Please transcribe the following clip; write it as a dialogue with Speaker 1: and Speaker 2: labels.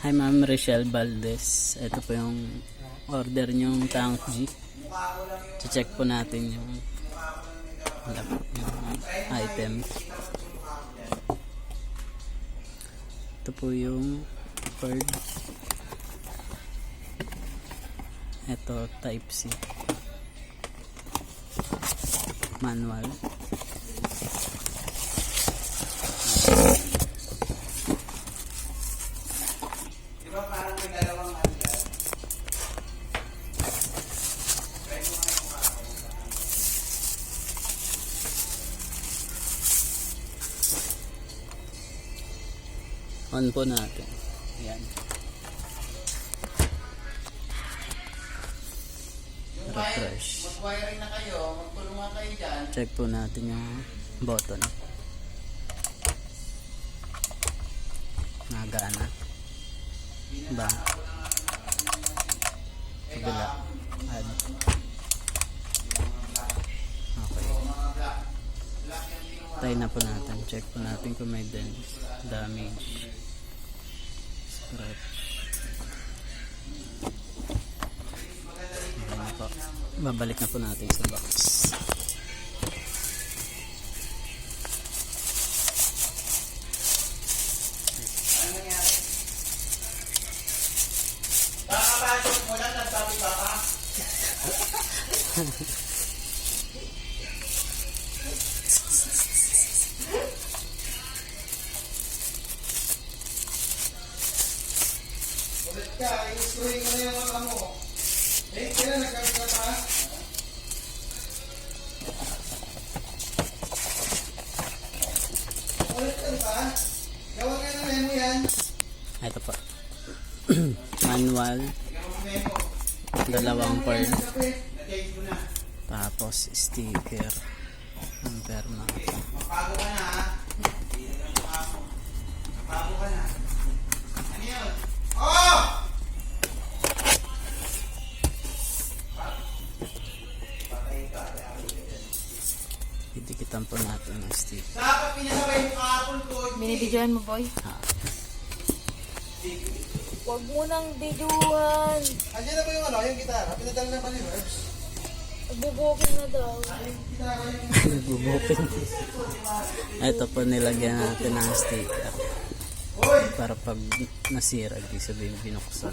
Speaker 1: Hi Ma'am Rochelle Valdez. Ito po yung order nyong tank G. Check po natin yung item. Ito po yung cord. Ito type C. Manual.
Speaker 2: Parang may dalawang ano dyan.
Speaker 1: On po natin. Ayan. Refresh.
Speaker 2: Mag-wiring na kayo, magtulungan kayo dyan.
Speaker 1: Check po natin yung button. Nagana. Ba? Kabila. Add. Okay. Try na po natin. Check po natin kung may damage. Scratch. Ayan po. Babalik na po natin sa box.
Speaker 2: Kakapasok mo lang, nagsabi ka ka? Ulit ka, i-screwing mo na yung mata mo. Eh, kailan nagkabit ka pa? Ulit ka ba? Gawag ka ng memo yan.
Speaker 1: Ito po. Manual. Dalawang cord. Tapos sticker. Ampere na.
Speaker 2: Mapago ka na ha. Mapago ka na. Ano yun? Oh!
Speaker 1: Didikitan po natin ang sticker.
Speaker 2: Dapat pinasabay mo kahapon ko.
Speaker 3: Binibidyohan mo, boy?
Speaker 1: Ha.
Speaker 3: Huwag mo nang videohan.
Speaker 2: Andiyan na ba yung ano, yung gitara? Pinadala na ba ni Herbs?
Speaker 3: Nagbubuking na daw.
Speaker 1: Bubupin. Ito po nilagyan natin ng sticker. Para pag nasira, di sabihin binuksan.